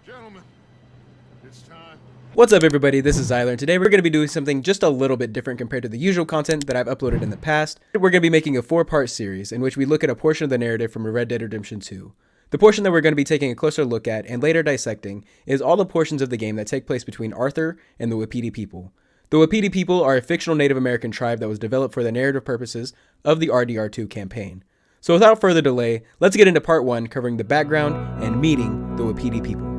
Gentlemen, it's time. What's up everybody, this is Zyler, and today we're going to be doing something just a little bit different compared to the usual content that I've uploaded in the past. We're going to be making a 4-part series in which we look at a portion of the narrative from Red Dead Redemption 2. The portion that we're going to be taking a closer look at and later dissecting is all the portions of the game that take place between Arthur and the Wapiti people. The Wapiti people are a fictional Native American tribe that was developed for the narrative purposes of the RDR2 campaign. So without further delay, let's get into part 1 covering the background and meeting the Wapiti people.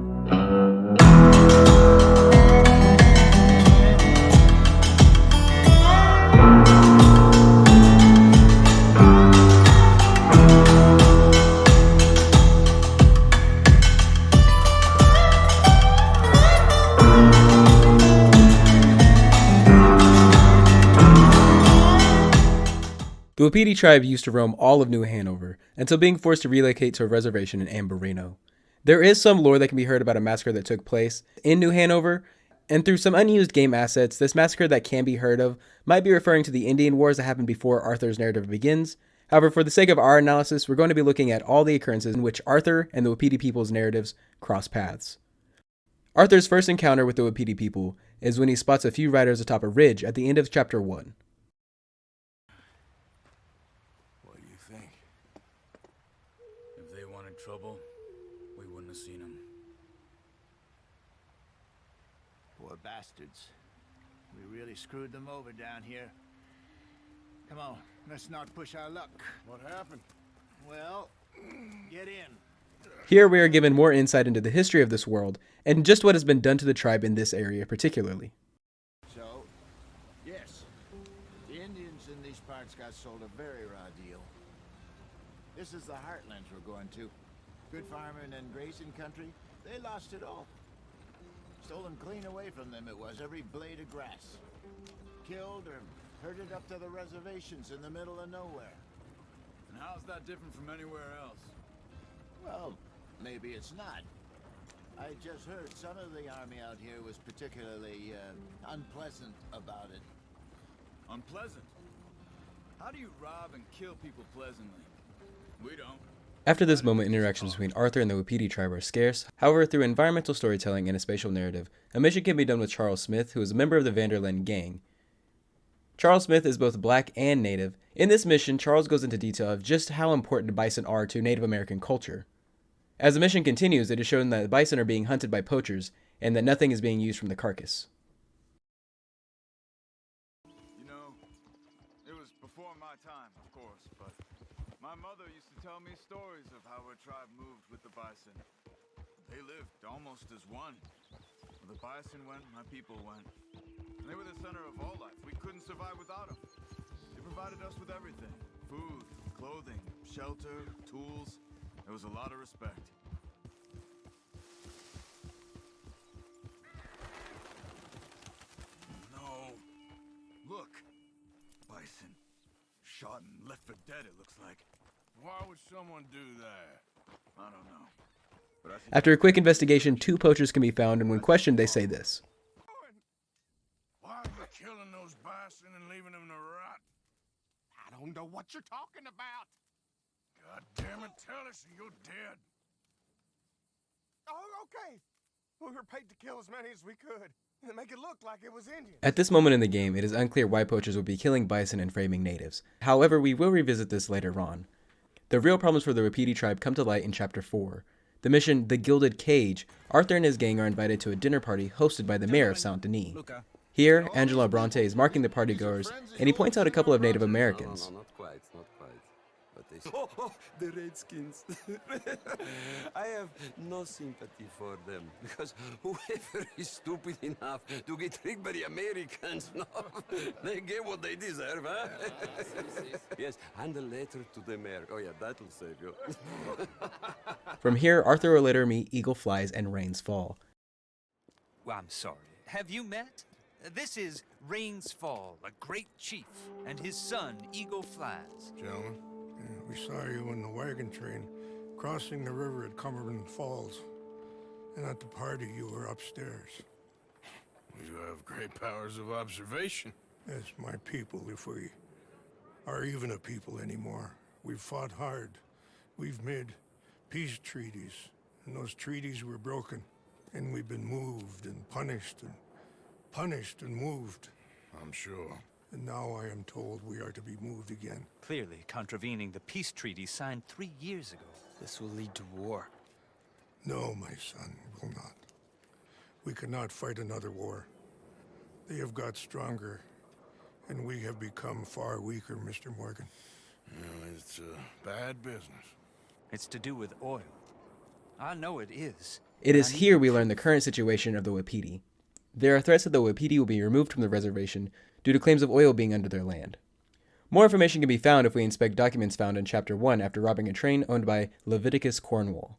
The Wapiti tribe used to roam all of New Hanover until being forced to relocate to a reservation in Amberino. There is some lore that can be heard about a massacre that took place in New Hanover, and through some unused game assets, this massacre that can be heard of might be referring to the Indian Wars that happened before Arthur's narrative begins. However, for the sake of our analysis, we're going to be looking at all the occurrences in which Arthur and the Wapiti people's narratives cross paths. Arthur's first encounter with the Wapiti people is when he spots a few riders atop a ridge at the end of chapter 1. Trouble, we wouldn't have seen him. Poor bastards. We really screwed them over down here. Come on, let's not push our luck. What happened? Well, get in. Here we are given more insight into the history of this world and just what has been done to the tribe in this area particularly. So, yes, the Indians in these parts got sold a very raw deal. This is the heartlands we're going to. Good farming and grazing country, they lost it all. Stolen clean away from them it was, every blade of grass. Killed or herded up to the reservations in the middle of nowhere. And how's that different from anywhere else? Well, maybe it's not. I just heard some of the army out here was particularly unpleasant about it. Unpleasant? How do you rob and kill people pleasantly? We don't. After this moment, interactions between Arthur and the Wapiti tribe are scarce. However, through environmental storytelling and a spatial narrative, a mission can be done with Charles Smith, who is a member of the Vanderlyn gang. Charles Smith is both black and native. In this mission, Charles goes into detail of just how important bison are to Native American culture. As the mission continues, it is shown that the bison are being hunted by poachers, and that nothing is being used from the carcass. You know, it was before my time, of course, but my mother used to tell me stories of how her tribe moved with the bison. They lived almost as one. When the bison went, my people went. And they were the center of all life. We couldn't survive without them. They provided us with everything. Food, clothing, shelter, tools. There was a lot of respect. No. Look. Bison. Shot and left for dead, it looks like. Why would someone do that? I don't know. After a quick investigation, 2 poachers can be found, and when questioned, they say this. Why are you killing those bison and leaving them to rot? I don't know what you're talking about. God damn it, tell us or you're dead. Oh, okay. We were paid to kill as many as we could and make it look like it was Indian. At this moment in the game, it is unclear why poachers would be killing bison and framing natives. However, we will revisit this later on. The real problems for the Wapiti tribe come to light in Chapter 4. The mission, The Gilded Cage, Arthur and his gang are invited to a dinner party hosted by the mayor of Saint Denis. Here, Angelo Bronte is marking the partygoers, and he points out a couple of Native Americans. No, not quite. But they... Oh, the Redskins. I have no sympathy for them, because whoever is stupid enough to get tricked by the Americans, no, they get what they deserve, huh? Yes, and a letter to the mayor. Oh yeah, that'll save you. From here, Arthur will later meet Eagle Flies and Rains Fall. Well, I'm sorry. Have you met? This is Rains Fall, a great chief, and his son, Eagle Flies. Gentlemen, we saw you in the wagon train crossing the river at Cumberland Falls. And at the party, you were upstairs. You have great powers of observation. Yes, my people, if we are even a people anymore. We've fought hard. We've made peace treaties, and those treaties were broken. And we've been moved and punished and moved. I'm sure. And now I am told we are to be moved again. Clearly contravening the peace treaty signed 3 years ago. This will lead to war. No, my son, it will not. We cannot fight another war. They have got stronger, and we have become far weaker, Mr. Morgan. It's bad business. It's to do with oil. I know it is. It is here we learn the current situation of the Wapiti. There are threats that the Wapiti will be removed from the reservation due to claims of oil being under their land. More information can be found if we inspect documents found in Chapter 1 after robbing a train owned by Leviticus Cornwall.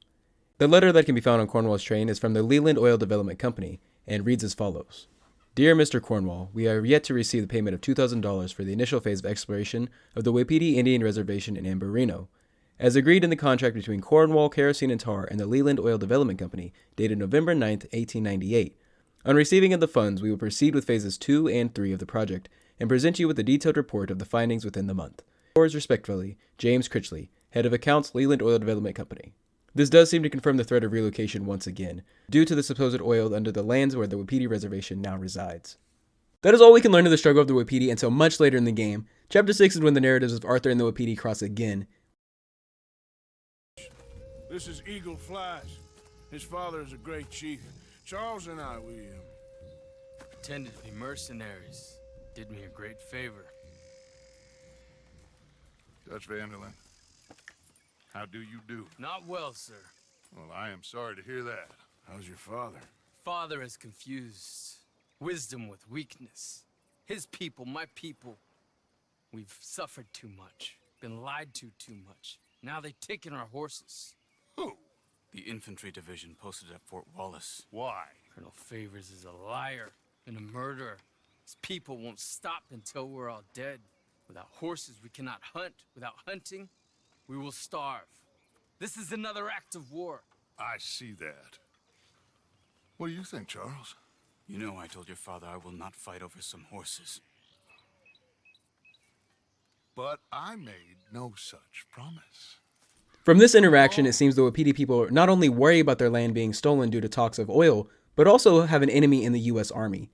The letter that can be found on Cornwall's train is from the Leland Oil Development Company and reads as follows. Dear Mr. Cornwall, we are yet to receive the payment of $2,000 for the initial phase of exploration of the Wapiti Indian Reservation in Amberino. As agreed in the contract between Cornwall Kerosene and Tar and the Leland Oil Development Company, dated November 9, 1898. On receiving of the funds, we will proceed with phases 2 and 3 of the project and present you with a detailed report of the findings within the month. Yours respectfully, James Critchley, Head of Accounts, Leland Oil Development Company. This does seem to confirm the threat of relocation once again, due to the supposed oil under the lands where the Wapiti Reservation now resides. That is all we can learn of the struggle of the Wapiti until much later in the game. Chapter 6 is when the narratives of Arthur and the Wapiti cross again. This is Eagle Flies. His father is a great chief. Charles and I, we Pretended to be mercenaries. Did me a great favor. Dutch Vanderlyn, how do you do? Not well, sir. Well, I am sorry to hear that. How's your father? Father has confused wisdom with weakness. His people, my people. We've suffered too much. Been lied to too much. Now they've taken our horses. Who? The infantry division posted at Fort Wallace. Why? Colonel Favors is a liar and a murderer. His people won't stop until we're all dead. Without horses, we cannot hunt. Without hunting, we will starve. This is another act of war. I see that. What do you think, Charles? You know I told your father I will not fight over some horses. But I made no such promise. From this interaction, it seems the Wapiti people not only worry about their land being stolen due to talks of oil, but also have an enemy in the U.S. Army.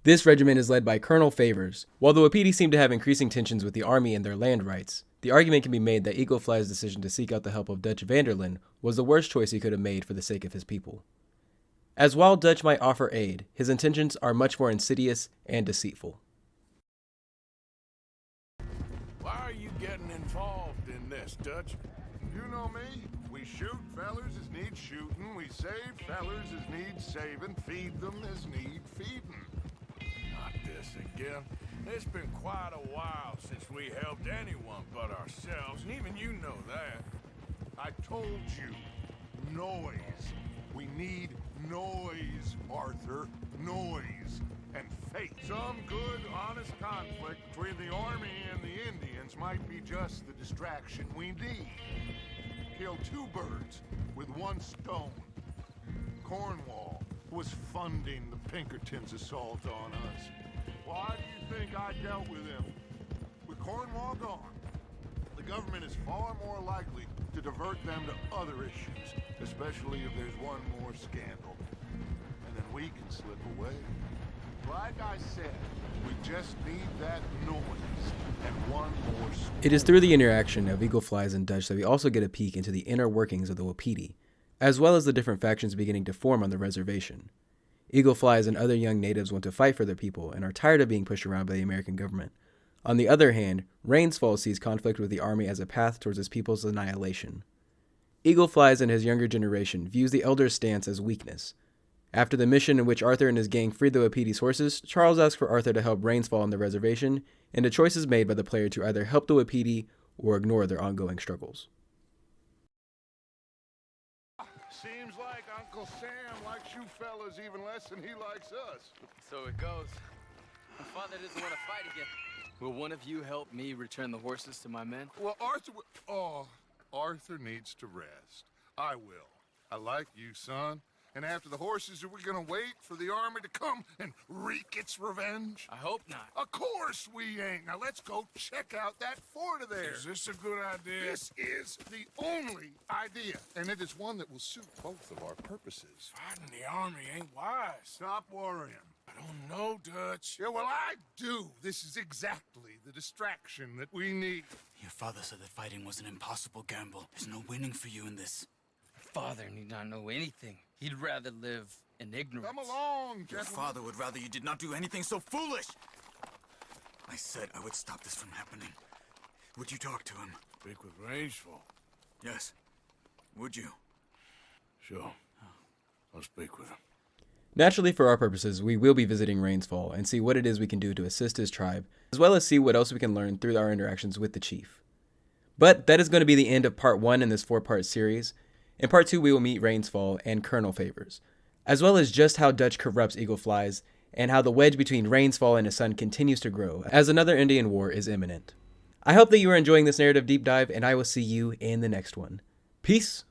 This regiment is led by Colonel Favors. While the Wapiti seem to have increasing tensions with the Army and their land rights, the argument can be made that Eagle Fly's decision to seek out the help of Dutch Vanderlyn was the worst choice he could have made for the sake of his people. As while Dutch might offer aid, his intentions are much more insidious and deceitful. Why are you getting involved in this, Dutch? You know me. We shoot fellers as need shooting. We save fellers as need saving. Feed them as need feeding. Not this again. It's been quite a while since we helped anyone but ourselves, and even you know that. I told you. Noise. We need noise, Arthur. Noise. And faith. Some good, honest conflict between the Army and the Indians might be just the distraction we need. Kill two birds with one stone. Cornwall was funding the Pinkertons' assault on us. Why do you think I dealt with him? With Cornwall gone, the government is far more likely to divert them to other issues, especially if there's one more scandal. And then we can slip away. Like I said, we just need that noise and one more score. It is through the interaction of Eagle Flies and Dutch that we also get a peek into the inner workings of the Wapiti, as well as the different factions beginning to form on the reservation. Eagle Flies and other young natives want to fight for their people and are tired of being pushed around by the American government. On the other hand, Rainsfall sees conflict with the army as a path towards his people's annihilation. Eagle Flies and his younger generation views the elders' stance as weakness. After the mission in which Arthur and his gang freed the Wapiti's horses, Charles asks for Arthur to help Rainsfall on the reservation, and a choice is made by the player to either help the Wapiti or ignore their ongoing struggles. Seems like Uncle Sam likes you fellas even less than he likes us. So it goes. My father doesn't want to fight again. Will one of you help me return the horses to my men? Well, Arthur needs to rest. I will. I like you, son. And after the horses, are we gonna wait for the army to come and wreak its revenge? I hope not. Of course we ain't. Now let's go check out that fort of theirs. Is this a good idea? This is the only idea, and it is one that will suit both of our purposes. Fighting the army ain't wise. Stop worrying. I don't know, Dutch. Yeah, well, I do. This is exactly the distraction that we need. Your father said that fighting was an impossible gamble. There's no winning for you in this. Father need not know anything. He'd rather live in ignorance. Come along, Your gentlemen. father would rather you did not do anything so foolish. I said I would stop this from happening. Would you talk to him? Speak with Rangeful. Yes. Would you? Sure. I'll speak with him. Naturally, for our purposes, we will be visiting Rainsfall and see what it is we can do to assist his tribe, as well as see what else we can learn through our interactions with the chief. But that is going to be the end of part 1 in this 4-part series. In part 2, we will meet Rainsfall and Colonel Favors, as well as just how Dutch corrupts Eagle Flies and how the wedge between Rainsfall and his son continues to grow as another Indian war is imminent. I hope that you are enjoying this narrative deep dive, and I will see you in the next one. Peace!